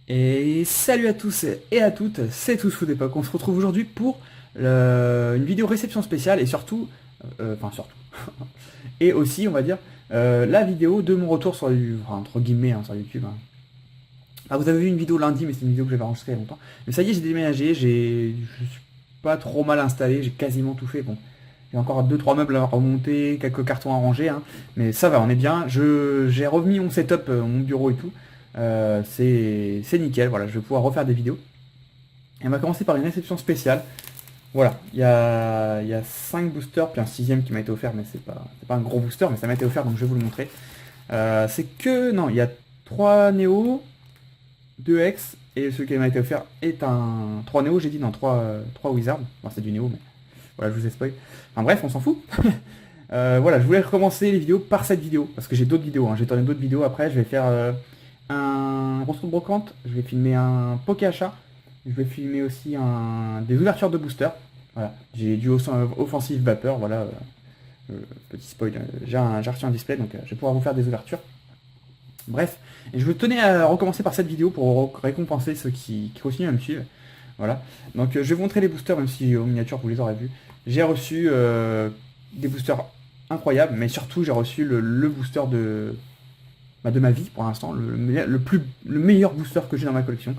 Et salut à tous et à toutes, c'est Tous Food Époque. On se retrouve aujourd'hui pour une vidéo réception spéciale et surtout, enfin surtout, et aussi on va dire la vidéo de mon retour sur enfin, entre guillemets hein, sur YouTube. Hein. Ah, vous avez vu une vidéo lundi, mais c'est une vidéo que j'avais enregistrée il y a longtemps. Mais ça y est, j'ai déménagé, je suis pas trop mal installé, j'ai quasiment tout fait. Bon, j'ai encore deux trois meubles à remonter, quelques cartons à ranger, hein, mais ça va, on est bien. J'ai remis mon setup, mon bureau et tout. C'est nickel, voilà, je vais pouvoir refaire des vidéos. Et on va commencer par une réception spéciale. Voilà, il y a 5 boosters, puis un sixième qui m'a été offert, mais c'est pas un gros booster, mais ça m'a été offert, donc je vais vous le montrer. C'est que, non, il y a 3 Néo, 2 X, et celui qui m'a été offert est un 3 Néo, j'ai dit, non, 3 Wizards. Bon, c'est du Néo, mais voilà, je vous ai spoil. Enfin bref, on s'en fout. Voilà, je voulais recommencer les vidéos par cette vidéo, parce que j'ai d'autres vidéos, hein. J'ai tourné d'autres vidéos après, je vais faire un rostro de brocante, je vais filmer un poké achat, je vais filmer aussi des ouvertures de booster. Voilà, j'ai du offensive vapeur, voilà, petit spoil, j'ai reçu un display, donc je vais pouvoir vous faire des ouvertures. Bref, et je tenais à recommencer par cette vidéo pour récompenser ceux qui continuent à me suivre. Voilà, donc je vais vous montrer les boosters, même si en miniature vous les aurez vus. J'ai reçu des boosters incroyables, mais surtout j'ai reçu le booster de ma vie pour l'instant, le meilleur booster que j'ai dans ma collection.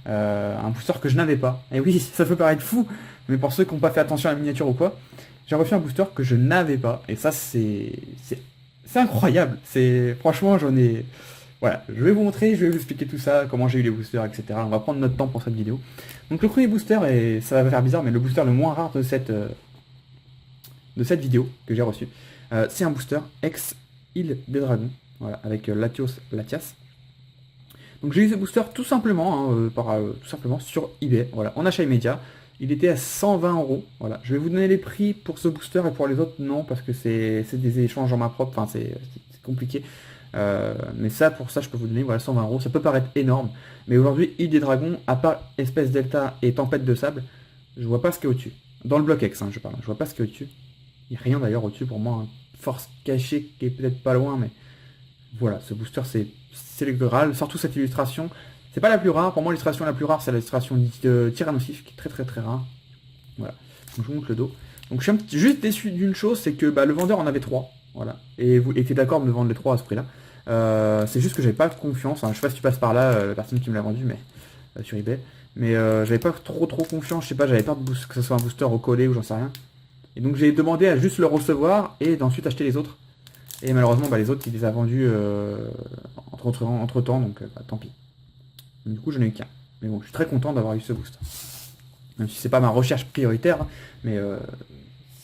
Un booster que je n'avais pas. Et oui, ça peut paraître fou, mais pour ceux qui n'ont pas fait attention à la miniature ou quoi, j'ai reçu un booster que je n'avais pas. Et ça, c'est incroyable. Franchement, j'en ai... Voilà, je vais vous montrer, je vais vous expliquer tout ça, comment j'ai eu les boosters, etc. On va prendre notre temps pour cette vidéo. Donc le premier booster, et ça va faire bizarre, mais le booster le moins rare de cette vidéo que j'ai reçu, c'est un booster ex-Île des Dragons, voilà, avec Latias. Donc j'ai eu ce booster tout simplement, hein, tout simplement sur eBay, voilà, en achat immédiat. Il était à 120 €. Voilà. Je vais vous donner les prix pour ce booster et pour les autres non, parce que c'est des échanges en main propre, enfin c'est compliqué. Mais ça, pour ça, je peux vous donner voilà, 120 €. Ça peut paraître énorme, mais aujourd'hui, Île des Dragons, à part Espèce Delta et Tempête de Sable, je vois pas ce qu'il y a au-dessus. Dans le bloc X, hein, je parle, je vois pas ce qu'il y a au-dessus. Il n'y a rien d'ailleurs au-dessus pour moi. Hein. Force cachée qui est peut-être pas loin, mais voilà, ce booster c'est le Graal, surtout cette illustration. C'est pas la plus rare, pour moi l'illustration la plus rare c'est l'illustration de Tyrannosif qui est très très très rare. Voilà, donc je vous montre le dos. Donc je suis juste déçu d'une chose, c'est que le vendeur en avait 3. Voilà, et vous étiez d'accord de me vendre les 3 à ce prix là. C'est juste que j'avais pas confiance, hein. Je sais pas si tu passes par là, la personne qui me l'a vendu, mais sur eBay. Mais j'avais pas trop confiance, je sais pas, j'avais peur que ce soit un booster au collé ou j'en sais rien. Et donc j'ai demandé à juste le recevoir et d'ensuite acheter les autres. Et malheureusement, les autres, il les a vendus entre temps, donc tant pis. Du coup, je n'ai eu qu'un. Mais bon, je suis très content d'avoir eu ce boost. Même si c'est pas ma recherche prioritaire, mais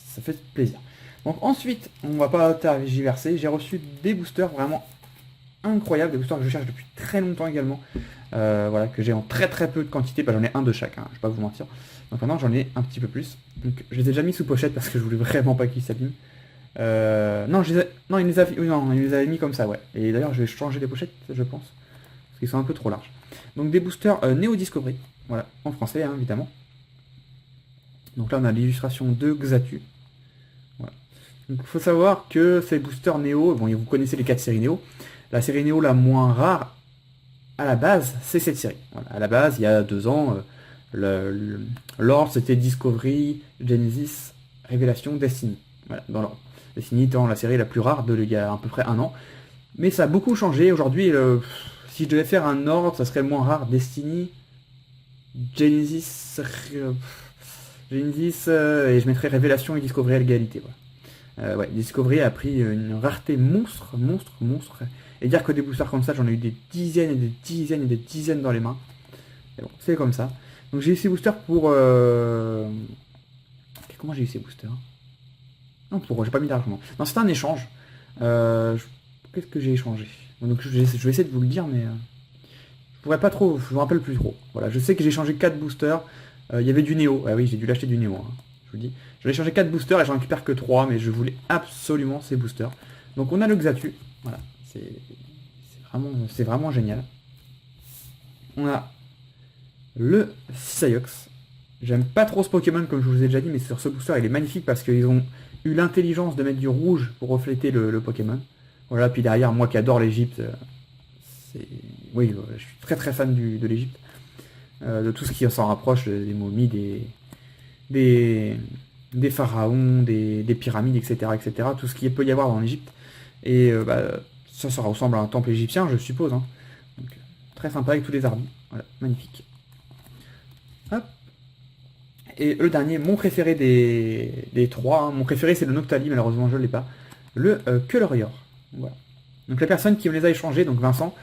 ça fait plaisir. Donc ensuite, on va pas tergiverser. J'ai reçu des boosters vraiment incroyables, des boosters que je cherche depuis très longtemps également. Voilà, que j'ai en très très peu de quantité. J'en ai un de chaque, hein, je vais pas vous mentir. Donc maintenant, j'en ai un petit peu plus. Donc je les ai déjà mis sous pochette parce que je voulais vraiment pas qu'ils s'abîment. Non, non, il les avait mis comme ça, ouais. Et d'ailleurs, je vais changer les pochettes, je pense. Parce qu'ils sont un peu trop larges. Donc des boosters Neo Discovery. Voilà, en français, hein, évidemment. Donc là, on a l'illustration de Xatu. Voilà. Donc il faut savoir que ces boosters Neo, bon, vous connaissez les 4 séries Neo. La série Neo la moins rare, à la base, c'est cette série. Voilà. À la base, il y a 2 ans, l'ordre, c'était Discovery, Genesis, Révélation, Destiny. Voilà, dans l'ordre. Destiny étant la série la plus rare il y a à peu près un an. Mais ça a beaucoup changé. Aujourd'hui, si je devais faire un ordre, ça serait le moins rare. Destiny, Genesis, Genesis et je mettrais Révélation et Discovery à l'égalité. Voilà. Ouais, Discovery a pris une rareté monstre. Et dire que des boosters comme ça, j'en ai eu des dizaines et des dizaines et des dizaines dans les mains. Et bon, c'est comme ça. Donc j'ai eu ces boosters pour... Comment j'ai eu ces boosters? Non, j'ai pas mis d'argent. Non, c'était un échange. Qu'est-ce que j'ai échangé? Donc je vais essayer de vous le dire, mais je pourrais pas trop, je me rappelle plus trop. Voilà, je sais que j'ai changé 4 boosters. Il y avait du Néo. Ah oui, j'ai dû l'acheter du Néo. Hein, je vous le dis. J'avais changé 4 boosters et j'en récupère que 3, mais je voulais absolument ces boosters. Donc on a le Xatu. Voilà, c'est vraiment génial. On a le Psyox. J'aime pas trop ce Pokémon comme je vous ai déjà dit, mais sur ce booster il est magnifique parce qu'ils ont eu l'intelligence de mettre du rouge pour refléter le Pokémon. Voilà, puis derrière, moi qui adore l'Egypte, oui, je suis très très fan de l'Égypte. De tout ce qui s'en rapproche, des momies, des, des pharaons, des pyramides, etc., etc. Tout ce qu'il peut y avoir dans l'Égypte. Et ça ressemble à un temple égyptien, je suppose. Hein. Donc, très sympa avec tous les arbres. Voilà, magnifique. Hop. Et le dernier, mon préféré des trois, hein. Mon préféré c'est le Noctali, malheureusement je ne l'ai pas. Le Colorior. Voilà. Donc la personne qui me les a échangés, donc Vincent,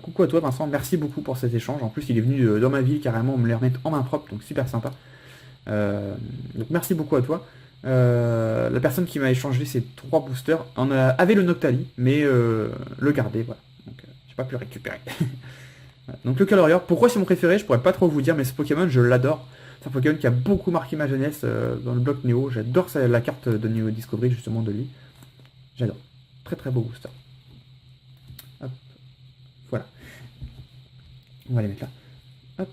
coucou à toi Vincent, merci beaucoup pour cet échange. En plus il est venu dans ma ville carrément me les remettre en main propre, donc super sympa. Donc merci beaucoup à toi. La personne qui m'a échangé ces trois boosters avait le Noctali, mais le gardait, voilà. Donc j'ai pas pu le récupérer. Voilà. Donc le Colorior, pourquoi c'est mon préféré, je pourrais pas trop vous dire, mais ce Pokémon je l'adore. C'est un Pokémon qui a beaucoup marqué ma jeunesse dans le bloc Néo. J'adore la carte de Néo Discovery justement de lui. J'adore. Très très beau booster. Hop. Voilà. On va les mettre là. Hop.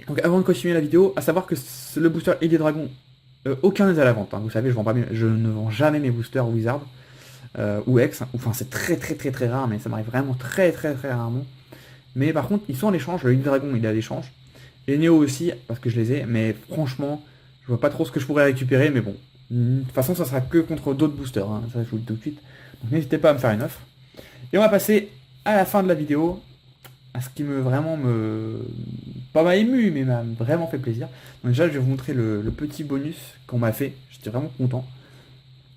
Donc avant de continuer la vidéo, à savoir que le booster Ailier Dragon, aucun n'est à la vente. Hein. Vous savez, je ne vends jamais mes boosters Wizard ou X. Enfin, c'est très très très très rare, mais ça m'arrive vraiment très très très rarement. Mais par contre, ils sont en échange. Le Ailier Dragon, il est à l'échange. Les Néo aussi, parce que je les ai. Mais franchement, je vois pas trop ce que je pourrais récupérer. Mais bon, de toute façon, ça sera que contre d'autres boosters. Hein. Ça, je vous le dis tout de suite. Donc n'hésitez pas à me faire une offre. Et on va passer à la fin de la vidéo. À ce qui pas m'a ému, mais m'a vraiment fait plaisir. Donc déjà, je vais vous montrer le petit bonus qu'on m'a fait. J'étais vraiment content.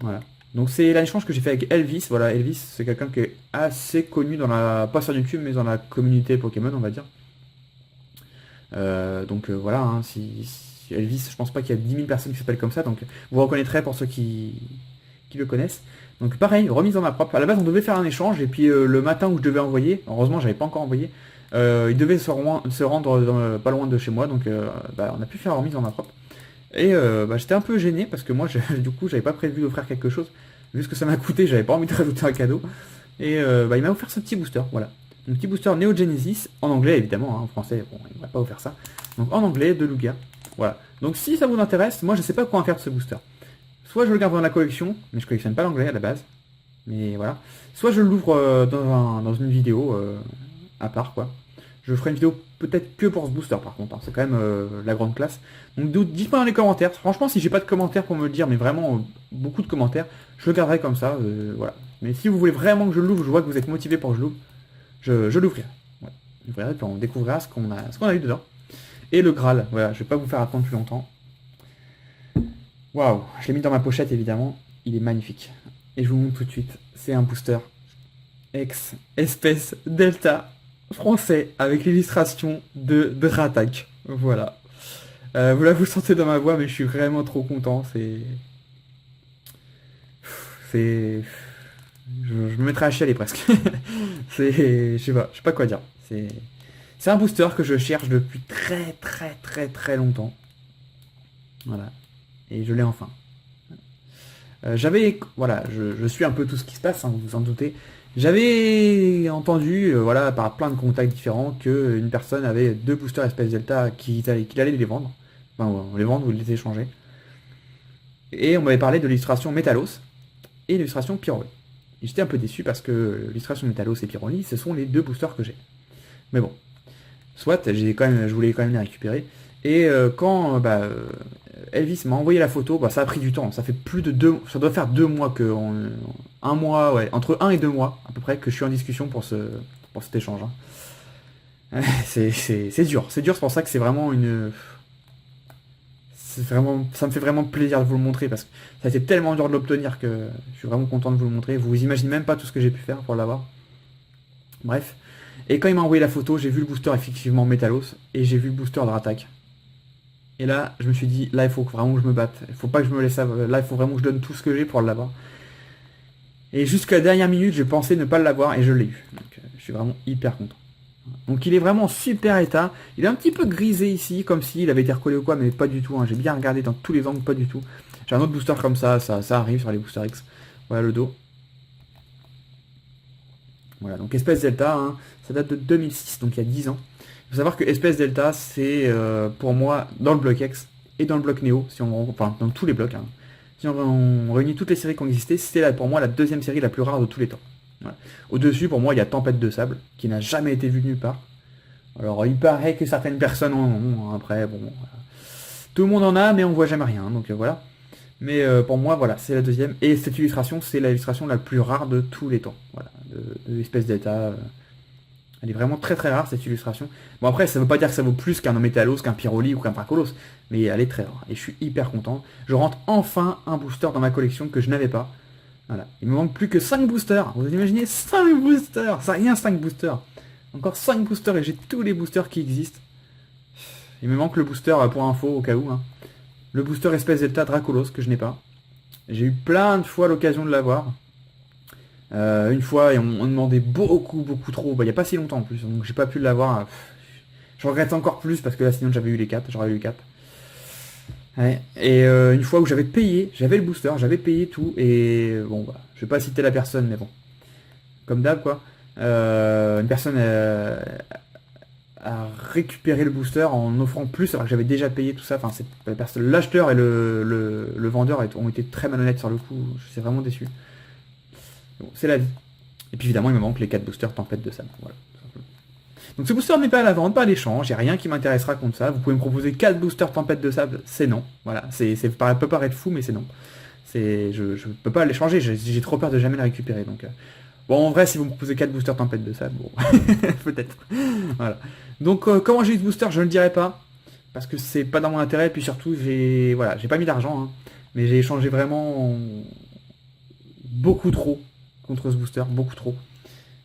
Voilà. Donc c'est l'échange que j'ai fait avec Elvis. Voilà, Elvis, c'est quelqu'un qui est assez connu pas sur YouTube, mais dans la communauté Pokémon, on va dire. Voilà, hein, si Elvis, je pense pas qu'il y a 10 000 personnes qui s'appellent comme ça, donc vous reconnaîtrez pour ceux qui le connaissent. Donc pareil, remise en main propre. À la base, on devait faire un échange, et puis le matin où je devais envoyer, heureusement, j'avais pas encore envoyé, il devait se rendre pas loin de chez moi, donc on a pu faire la remise en main propre. Et j'étais un peu gêné, parce que moi, du coup, j'avais pas prévu d'offrir quelque chose. Vu ce que ça m'a coûté, j'avais pas envie de rajouter un cadeau. Et il m'a offert ce petit booster, voilà. Un petit booster Neo Genesis, en anglais évidemment, hein, en français, bon, il ne m'a pas offert ça. Donc en anglais, de Lugia. Voilà. Donc si ça vous intéresse, moi je sais pas quoi en faire de ce booster. Soit je le garde dans la collection, mais je collectionne pas l'anglais à la base. Mais voilà. Soit je l'ouvre dans une vidéo à part, quoi. Je ferai une vidéo peut-être que pour ce booster par contre, hein. C'est quand même la grande classe. Donc dites-moi dans les commentaires. Franchement, si j'ai pas de commentaires pour me le dire, mais vraiment beaucoup de commentaires, je le garderai comme ça, voilà. Mais si vous voulez vraiment que je l'ouvre, je vois que vous êtes motivé pour que je l'ouvre. Je l'ouvrirai. Ouais. J'ouvrirai, puis on découvrira ce qu'on a eu dedans. Et le Graal, voilà, je vais pas vous faire attendre plus longtemps. Waouh, je l'ai mis dans ma pochette évidemment, il est magnifique. Et je vous montre tout de suite, c'est un booster X espèce Delta français avec l'illustration de Dratak. Voilà. Vous le sentez dans ma voix, mais je suis vraiment trop content, je me mettrais à chialer presque. Je sais pas quoi dire. C'est un booster que je cherche depuis très très très très longtemps. Voilà. Et je l'ai enfin. Voilà, je suis un peu tout ce qui se passe, hein, vous vous en doutez. J'avais entendu, voilà, par plein de contacts différents, qu'une personne avait deux boosters espèce Delta qu'il allait les vendre. Enfin, les vendre ou les échanger. Et on m'avait parlé de l'illustration Métalos et l'illustration Pyroli. Et j'étais un peu déçu parce que l'illustration Métalos et Pyroli, ce sont les deux boosters que j'ai. Mais bon, soit, je voulais quand même les récupérer. Et quand Elvis m'a envoyé la photo, ça a pris du temps. Ça fait ça doit faire 2 mois que, un mois, ouais, entre 1 et 2 mois à peu près que je suis en discussion pour cet échange. Hein. C'est dur, c'est pour ça que c'est vraiment ça me fait vraiment plaisir de vous le montrer parce que ça a été tellement dur de l'obtenir que je suis vraiment content de vous le montrer. Vous imaginez même pas tout ce que j'ai pu faire pour l'avoir. Bref. Et quand il m'a envoyé la photo, j'ai vu le booster effectivement Métalos et j'ai vu le booster Dratak. Et là, je me suis dit, là il faut vraiment que je me batte. Il faut pas que je me laisse là, il faut vraiment que je donne tout ce que j'ai pour l'avoir. Et jusqu'à la dernière minute, j'ai pensé ne pas l'avoir et je l'ai eu. Donc je suis vraiment hyper content. Donc il est vraiment en super état. Il est un petit peu grisé ici, comme s'il avait été recollé ou quoi, mais pas du tout. Hein. J'ai bien regardé dans tous les angles, pas du tout. J'ai un autre booster comme ça arrive sur les boosters X. Voilà le dos. Voilà, donc Espèce Delta, hein, ça date de 2006, donc il y a 10 ans. Il faut savoir que Espèce Delta, c'est pour moi, dans le bloc X et dans le bloc Néo, enfin dans tous les blocs, hein. Si on réunit toutes les séries qui ont existé, c'est pour moi la deuxième série la plus rare de tous les temps. Voilà. Au-dessus, pour moi, il y a Tempête de Sable, qui n'a jamais été vue nulle part. Alors, il paraît que certaines personnes en ont, hein. Après, bon, voilà. Tout le monde en a, mais on voit jamais rien, donc voilà. Mais pour moi, voilà, c'est la deuxième. Et cette illustration, c'est l'illustration la plus rare de tous les temps. Voilà, de l'espèce d'état. Elle est vraiment très très rare, cette illustration. Bon, après, ça veut pas dire que ça vaut plus qu'un Métalos, qu'un Pyroli ou qu'un Dracolos. Mais elle est très rare. Et je suis hyper content. Je rentre enfin un booster dans ma collection que je n'avais pas. Voilà. Il me manque plus que 5 boosters. Vous imaginez 5 boosters. Ça rien 5 boosters. Encore 5 boosters et j'ai tous les boosters qui existent. Il me manque le booster pour info au cas où. Hein. Le booster espèce Delta Dracolos que je n'ai pas. J'ai eu plein de fois l'occasion de l'avoir. Une fois, et on demandait beaucoup trop. Bah, il n'y a pas si longtemps en plus, donc j'ai pas pu l'avoir. Je regrette encore plus parce que là sinon j'avais eu les 4, j'aurais eu les 4. Ouais. Et une fois où j'avais payé, j'avais le booster, j'avais payé tout, et bon bah, je vais pas citer la personne, mais bon. Comme d'hab quoi. Une personne a récupéré le booster en offrant plus alors que j'avais déjà payé tout ça. Enfin, l'acheteur et le vendeur ont été très malhonnêtes sur le coup, je suis vraiment déçu. Bon, c'est la vie. Et puis évidemment, il me manque les 4 boosters Tempête de Sable. Voilà, tout simplement. Donc ce booster n'est pas à la vente, pas à l'échange, il n'y a rien qui m'intéressera contre ça. Vous pouvez me proposer 4 boosters Tempête de Sable, c'est non. Voilà, ça peut paraître fou, mais c'est non. Je peux pas l'échanger, j'ai trop peur de jamais le récupérer. Donc, bon, en vrai, si vous me proposez 4 boosters Tempête de Sable, bon, peut-être. Voilà. Donc comment j'ai eu ce booster, je ne le dirai pas. Parce que c'est pas dans mon intérêt, et puis surtout, j'ai pas mis d'argent. Hein, mais j'ai échangé vraiment beaucoup trop contre ce booster, beaucoup trop.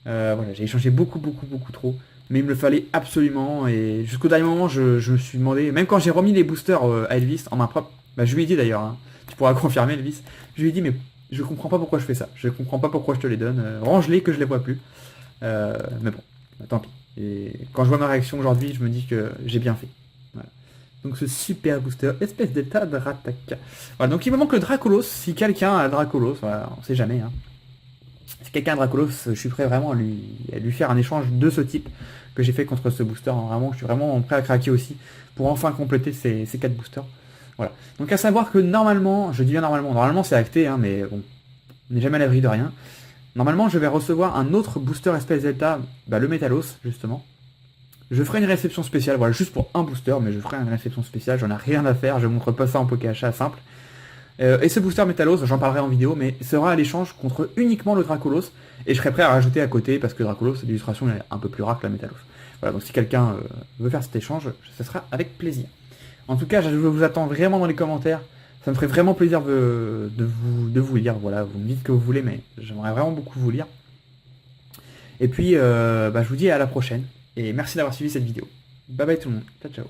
Voilà, j'ai échangé beaucoup trop, mais il me le fallait absolument, et jusqu'au dernier moment, je me suis demandé, même quand j'ai remis les boosters à Elvis en main propre, bah, je lui ai dit d'ailleurs, hein, tu pourras confirmer Elvis, je lui ai dit, mais je comprends pas pourquoi je fais ça, je comprends pas pourquoi je te les donne, range-les que je les vois plus. Mais bon, bah, tant pis. Et quand je vois ma réaction aujourd'hui, je me dis que j'ai bien fait. Voilà. Donc ce super booster, espèce d'état de rattaque. Voilà, donc il me manque le Dracolos, si quelqu'un a Dracolos, voilà, on sait jamais, hein. Si quelqu'un a Dracolos, je suis prêt vraiment à lui faire un échange de ce type que j'ai fait contre ce booster. Hein. Vraiment, je suis vraiment prêt à craquer aussi pour enfin compléter ces 4 boosters. Voilà. Donc à savoir que normalement, je dis bien normalement c'est acté, hein, mais bon, on n'est jamais à l'abri de rien. Normalement, je vais recevoir un autre booster espèce Delta, bah, le Métalos, justement. Je ferai une réception spéciale, voilà, juste pour un booster, mais je ferai une réception spéciale, j'en ai rien à faire, je montre pas ça en Pokéachat simple. Et ce booster Métalos, j'en parlerai en vidéo, mais sera à l'échange contre uniquement le Dracolos, et je serai prêt à rajouter à côté, parce que Dracolos, l'illustration est un peu plus rare que la Métalos. Voilà, donc si quelqu'un veut faire cet échange, ce sera avec plaisir. En tout cas, je vous attends vraiment dans les commentaires, ça me ferait vraiment plaisir de vous lire, voilà, vous me dites ce que vous voulez, mais j'aimerais vraiment beaucoup vous lire. Et puis, bah, je vous dis à la prochaine, et merci d'avoir suivi cette vidéo. Bye bye tout le monde, ciao ciao.